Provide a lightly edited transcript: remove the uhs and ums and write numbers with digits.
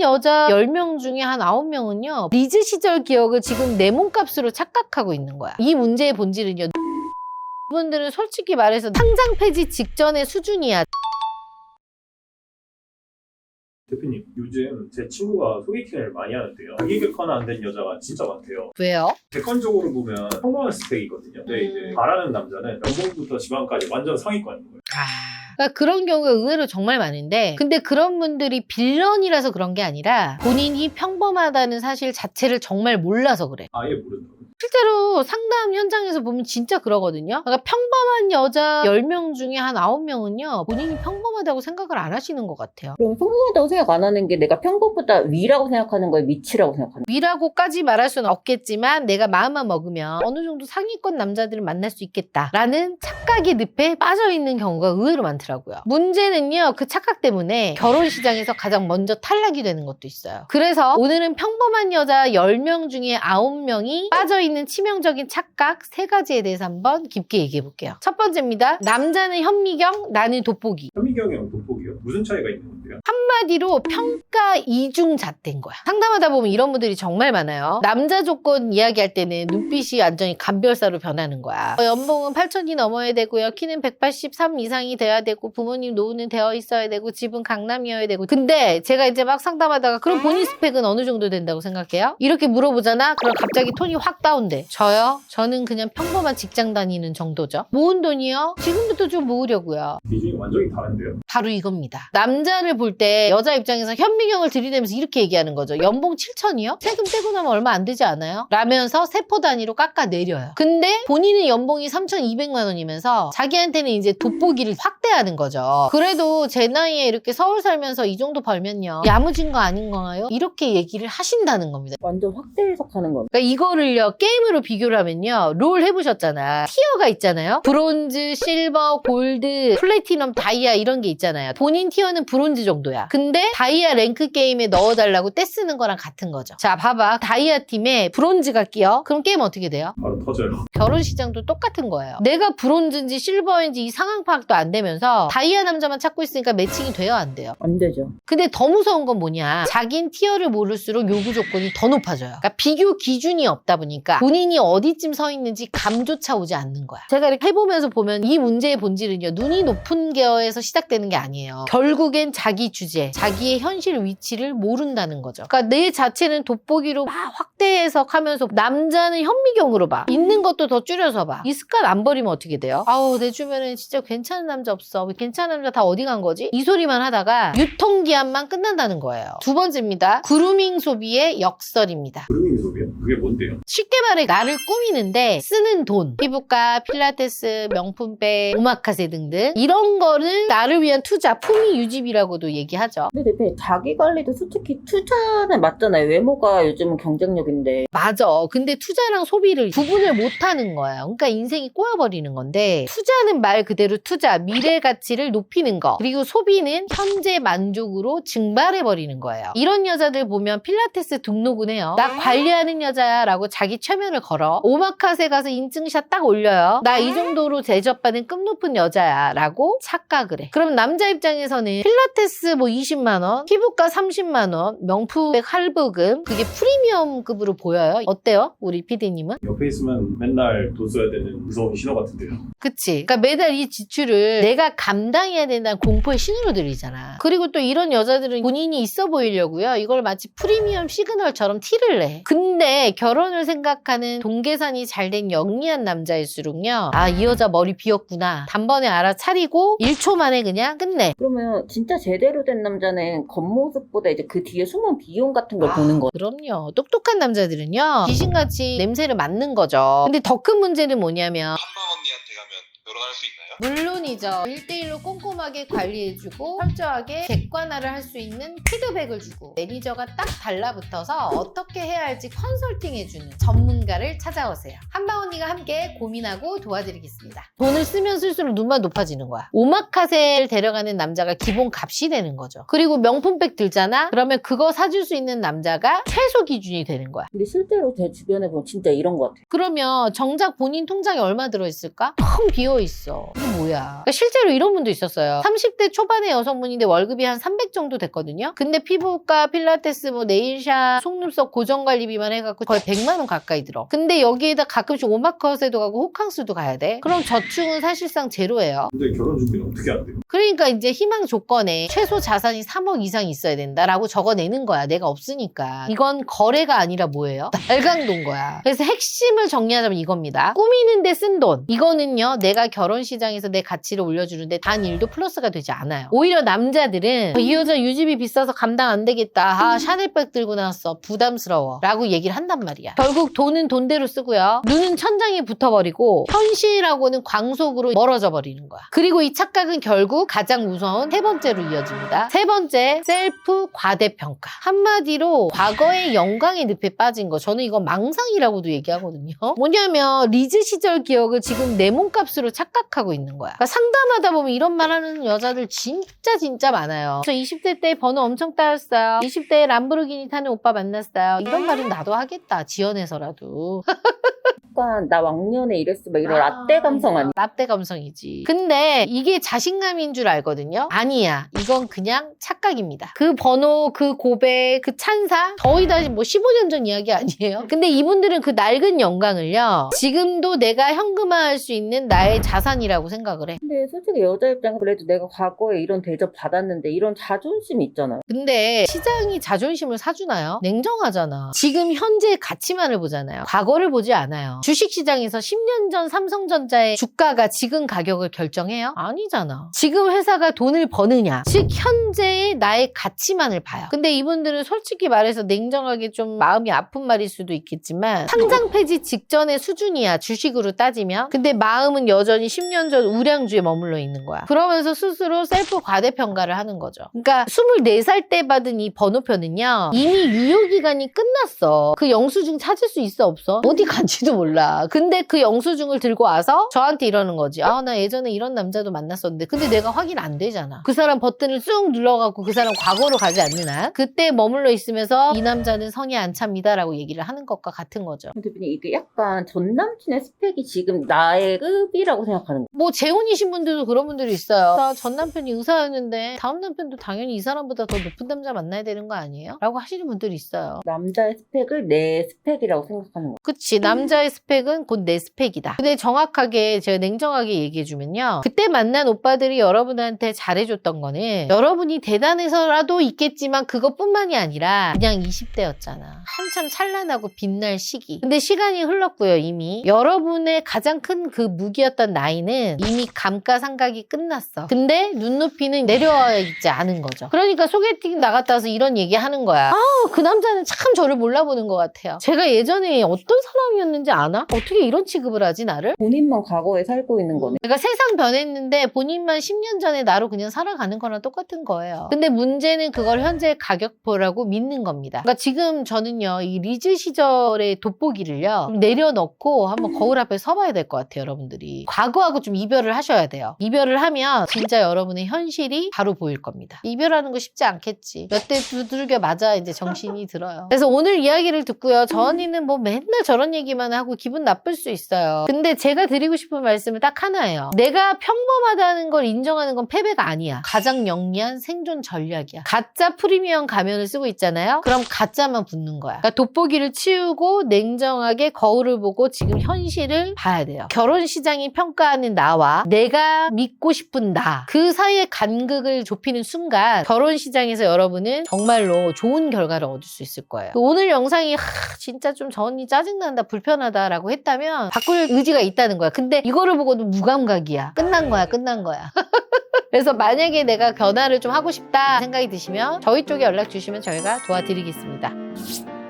여자 10명 중에 한 9명은요 리즈 시절 기억을 지금 내 몸값으로 착각하고 있는 거야. 이 문제의 본질은요, 분들은 솔직히 말해서 상장 폐지 직전의 수준이야. 대표님, 요즘 제 친구가 소개팅을 많이 하는데요. 자기 객관화 안 된 여자가 진짜 많대요. 왜요? 객관적으로 보면 평범한 스펙이거든요. 근데 이제 바라는 남자는 연봉부터 지방까지 완전 상위권인 거예요. 그러니까 그런 경우가 의외로 정말 많은데, 근데 그런 분들이 빌런이라서 그런 게 아니라 본인이 평범하다는 사실 자체를 정말 몰라서 그래. 아예 모른다고요? 실제로 상담 현장에서 보면 진짜 그러거든요. 그러니까 평범한 여자 10명 중에 한 9명은요 본인이 평범하다고 생각을 안 하시는 것 같아요. 그럼 평범하다고 생각 안 하는 게 내가 평범보다 위라고 생각하는 거예요? 밑이라고 생각하는 거예요? 위라고까지 말할 수는 없겠지만 내가 마음만 먹으면 어느 정도 상위권 남자들을 만날 수 있겠다라는 착각의 늪에 빠져있는 경우가 의외로 많더라고요. 문제는요, 그 착각 때문에 결혼 시장에서 가장 먼저 탈락이 되는 것도 있어요. 그래서 오늘은 평범한 여자 10명 중에 9명이 빠져있는 치명적인 착각 3가지에 대해서 한번 깊게 얘기해 볼게요. 첫 번째입니다. 남자는 현미경, 나는 돋보기. 현미경이랑 돋보기요? 무슨 차이가 있는 건데요? 한마디로 평가 이중잣대인 거야. 상담하다 보면 이런 분들이 정말 많아요. 남자 조건 이야기할 때는 눈빛이 완전히 감별사로 변하는 거야. 연봉은 8천이 넘어야 되고요. 키는 183 이상이 돼야 되고 부모님 노후는 되어 있어야 되고 집은 강남이어야 되고. 근데 제가 이제 막 상담하다가 그럼 본인 스펙은 어느 정도 된다고 생각해요? 이렇게 물어보잖아. 그럼 갑자기 톤이 확 다운돼. 저요? 저는 그냥 평범한 직장 다니는 정도죠. 모은 돈이요? 지금부터 좀 모으려고요. 기준이 완전히 다른데요? 바로 이겁니다. 남자를 볼 때 여자 입장에서 현미경을 들이대면서 이렇게 얘기하는 거죠. 연봉 7천이요? 세금 떼고 나면 얼마 안 되지 않아요? 라면서 세포 단위로 깎아내려요. 근데 본인은 연봉이 3,200만 원이면서 자기한테는 이제 돋보기를 확대하는 거죠. 그래도 제 나이에 이렇게 서울 살면서 이 정도 벌면요 야무진 거 아닌가요? 이렇게 얘기를 하신다는 겁니다. 완전 확대 해석하는 겁니다. 그러니까 이거를요 게임으로 비교를 하면요, 롤 해보셨잖아. 티어가 있잖아요. 브론즈, 실버, 골드, 플래티넘, 다이아 이런 게 있잖아요. 본인 티어는 브론즈 정도야. 근데 다이아 랭크 게임에 넣어달라고 떼 쓰는 거랑 같은 거죠. 자, 봐봐. 다이아 팀에 브론즈가 끼어. 그럼 게임 어떻게 돼요? 바로 터져요. 결혼 시장도 똑같은 거예요. 내가 브론즈인지 실버인지 이 상황 파악도 안 되면서 다이아 남자만 찾고 있으니까 매칭이 돼요, 안 돼요? 안 되죠. 근데 더 무서운 건 뭐냐, 자긴 티어를 모를수록 요구 조건이 더 높아져요. 그러니까 비교 기준이 없다 보니까 본인이 어디쯤 서 있는지 감조차 오지 않는 거야. 제가 이렇게 해보면서 보면 이 문제의 본질은요, 눈이 높은 계어에서 시작되는 게 아니에요. 결국엔 자기 주제, 자기의 현실 위치를 모른다는 거죠. 그러니까 내 자체는 돋보기로 막 확대 해석하면서 남자는 현미경으로 봐. 있는 것도 더 줄여서 봐. 이 습관 안 버리면 어떻게 돼요? 아우, 내 주변에 진짜 괜찮은 남자 없어. 괜찮은 남자 다 어디 간 거지? 이 소리만 하다가 유통기한만 끝난다는 거예요. 두 번째입니다. 그루밍 소비의 역설입니다. 그루밍 소비요? 그게 뭔데요? 쉽게 말해 나를 꾸미는데 쓰는 돈, 피부과, 필라테스, 명품백, 오마카세 등등 이런 거는 나를 위한 투자, 품위 유지비라고도 얘기하죠. 근데 대표님, 자기 관리도 솔직히 투자는 맞잖아요. 외모가 요즘은 경쟁력인데. 맞아. 근데 투자랑 소비를 구분을 못하는 거예요. 그러니까 인생이 꼬여버리는 건데, 투자는 말 그대로 투자, 미래 가치를 높이는 거, 그리고 소비는 현재 만족으로 증발해버리는 거예요. 이런 여자들 보면 필라테스 등록은 해요. 나 관리하는 여자야 라고 자기 최면을 걸어. 오마카세 가서 인증샷 딱 올려요. 나 이 정도로 대접받은 급 높은 여자야 라고 착각을 해. 그럼 남자 입장에서는 필라테스 뭐 20만 원, 피부과 30만 원, 명품백 할부금, 그게 프리미엄급으로 보여요. 어때요? 우리 PD님은? 옆에 있으면 맨날 돈 써야 되는 무서운 신호 같은데요. 그치? 그러니까 매달 이 지출을 내가 감당해야 된다는 공포의 신호로 들리잖아. 그리고 또 이런 여자들은 본인이 있어 보이려고요, 이걸 마치 프리미엄 시그널처럼 티를 내. 근데 결혼을 생각하는 동계산이 잘 된 영리한 남자일수록요, 아, 이 여자 머리 비었구나, 단번에 알아차리고 1초 만에 그냥 끝내. 그러면 진짜 제대로 된 남자는 겉모습보다 이제 그 뒤에 숨은 비용 같은 걸 보는 거예요. 그럼요. 똑똑한 남자들은요, 귀신같이 냄새를 맡는 거죠. 근데 더 큰 문제는 뭐냐면, 한방 언니한테 가면 결혼할 수 있나요? 물론이죠. 1대1로 꼼꼼하게 관리해주고 철저하게 객관화를 할 수 있는 피드백을 주고 매니저가 딱 달라붙어서 어떻게 해야 할지 컨설팅해주는 전문가를 찾아오세요. 한방 언니가 함께 고민하고 도와드리겠습니다. 돈을 쓰면 쓸수록 눈만 높아지는 거야. 오마카세를 데려가는 남자가 기본 값이 되는 거죠. 그리고 명품백 들잖아? 그러면 그거 사줄 수 있는 남자가 최소 기준이 되는 거야. 근데 실제로 제 주변에 보면 진짜 이런 것 같아요. 그러면 정작 본인 통장에 얼마 들어있을까? 텅 비어있어. 있어. 이게 뭐야. 그러니까 실제로 이런 분도 있었어요. 30대 초반의 여성분인데 월급이 한 300 정도 됐거든요. 근데 피부과, 필라테스, 뭐 네일샵, 속눈썹 고정관리비만 해갖고 거의 100만 원 가까이 들어. 근데 여기에다 가끔씩 오마컷에도 가고 호캉스도 가야 돼. 그럼 저축은 사실상 제로예요. 근데 결혼 준비는 어떻게 안 돼요? 그러니까 이제 희망 조건에 최소 자산이 3억 이상 있어야 된다라고 적어내는 거야. 내가 없으니까. 이건 거래가 아니라 뭐예요? 날강도인 거야. 그래서 핵심을 정리하자면 이겁니다. 꾸미는데 쓴 돈. 이거는요. 내가 결혼 시장에서 내 가치를 올려주는데 단 1도 플러스가 되지 않아요. 오히려 남자들은 이 여자 유지비 비싸서 감당 안 되겠다. 아, 샤넬백 들고 나왔어. 부담스러워. 라고 얘기를 한단 말이야. 결국 돈은 돈대로 쓰고요. 눈은 천장에 붙어버리고 현실하고는 광속으로 멀어져 버리는 거야. 그리고 이 착각은 결국 가장 무서운 세 번째로 이어집니다. 세 번째, 셀프 과대평가. 한마디로 과거의 영광의 늪에 빠진 거. 저는 이거 망상이라고도 얘기하거든요. 뭐냐면 리즈 시절 기억을 지금 내 몸값으로 착각하고 있는 거야. 그러니까 상담하다 보면 이런 말 하는 여자들 진짜 많아요. 저 20대 때 번호 엄청 따였어요. 20대에 람보르기니 타는 오빠 만났어요. 이런 말은 나도 하겠다. 지연해서라도. 약간 나 왕년에 이랬어 막 이런 라떼 감성 아니야? 라떼 감성이지. 근데 이게 자신감인 줄 알거든요. 아니야. 이건 그냥 착각입니다. 그 번호, 그 고백, 그 찬사 거의 다 뭐 15년 전 이야기 아니에요? 근데 이분들은 그 낡은 영광을요. 지금도 내가 현금화할 수 있는 나의 자산이라고 생각을 해. 근데 솔직히 여자 입장에서 그래도 내가 과거에 이런 대접 받았는데 이런 자존심이 있잖아요. 근데 시장이 자존심을 사주나요? 냉정하잖아. 지금 현재의 가치만을 보잖아요. 과거를 보지 않아요. 주식시장에서 10년 전 삼성전자의 주가가 지금 가격을 결정해요? 아니잖아. 지금 회사가 돈을 버느냐. 즉 현재의 나의 가치만을 봐요. 근데 이분들은 솔직히 말해서 냉정하게 좀 마음이 아픈 말일 수도 있겠지만 상장 폐지 직전의 수준이야. 주식으로 따지면. 근데 마음은 여전히 10년 전 우량주에 머물러 있는 거야. 그러면서 스스로 셀프 과대평가를 하는 거죠. 그러니까 24살 때 받은 이 번호표는요. 이미 유효기간이 끝났어. 그 영수증 찾을 수 있어 없어? 어디 간지도 몰라. 근데 그 영수증을 들고 와서 저한테 이러는 거지. 아, 나 예전에 이런 남자도 만났었는데 근데 내가 확인 안 되잖아. 그 사람 버튼을 쑥 눌러갖고 그 사람 과거로 가지 않는 한 그때 머물러 있으면서 이 남자는 성에 안 찹니다 라고 얘기를 하는 것과 같은 거죠. 대표님 이게 약간 전 남친의 스펙이 지금 나의 급이라고 생각하는 거예요. 뭐 재혼이신 분들도 그런 분들이 있어요. 나 전 남편이 의사였는데 다음 남편도 당연히 이 사람보다 더 높은 남자 만나야 되는 거 아니에요? 라고 하시는 분들이 있어요. 남자의 스펙을 내 스펙이라고 생각하는 거예요. 그치. 남자의 스펙은 곧 내 스펙이다. 근데 정확하게 제가 냉정하게 얘기해주면요. 그때 만난 오빠들이 여러분한테 잘해줬던 거는 여러분이 대단해서라도 있겠지만 그것뿐만이 아니라 그냥 20대였잖아. 한참 찬란하고 빛날 시기. 근데 시간이 흘렀고요. 이미. 여러분의 가장 큰 그 무기였던 나이는 이미 감가상각이 끝났어. 근데 눈높이는 내려와 있지 않은 거죠. 그러니까 소개팅 나갔다 와서 이런 얘기 하는 거야. 그 남자는 참 저를 몰라보는 것 같아요. 제가 예전에 어떤 사람이었는지 아나? 어떻게 이런 취급을 하지 나를? 본인만 과거에 살고 있는 거네. 그러니까 세상 변했는데 본인만 10년 전에 나로 그냥 살아가는 거랑 똑같은 거예요. 근데 문제는 그걸 현재 가격표라고 믿는 겁니다. 그러니까 지금 저는요. 이 리즈 시절의 돋보기를요. 좀 내려놓고 한번 거울 앞에 서봐야 될 것 같아요. 여러분들이. 과거하고 좀 이별을 하셔야 돼요. 이별을 하면 진짜 여러분의 현실이 바로 보일 겁니다. 이별하는 거 쉽지 않겠지. 몇 대 두들겨 맞아 이제 정신이 들어요. 그래서 오늘 이야기를 듣고요. 저 언니는 뭐 맨날 저런 얘기만 하고 기분 나쁠 수 있어요. 근데 제가 드리고 싶은 말씀은 딱 하나예요. 내가 평범하다는 걸 인정하는 건 패배가 아니야. 가장 영리한 생존 전략이야. 가짜 프리미엄 가면을 쓰고 있잖아요. 그럼 가짜만 붙는 거야. 그러니까 돋보기를 치우고 냉정하게 거울을 보고 지금 현실을 봐야 돼요. 결혼 시장이 평가하는 나와 내가 믿고 싶은 나. 그 사이의 간극을 좁히는 순간 결혼 시장에서 여러분은 정말로 좋은 결과를 얻을 수 있을 거예요. 오늘 영상이 진짜 좀 저 언니 짜증난다, 불편하다라고 했다면 바꿀 의지가 있다는 거야. 근데 이거를 보고도 무감각이야. 끝난 거야. 그래서 만약에 내가 변화를 좀 하고 싶다 생각이 드시면 저희 쪽에 연락 주시면 저희가 도와드리겠습니다.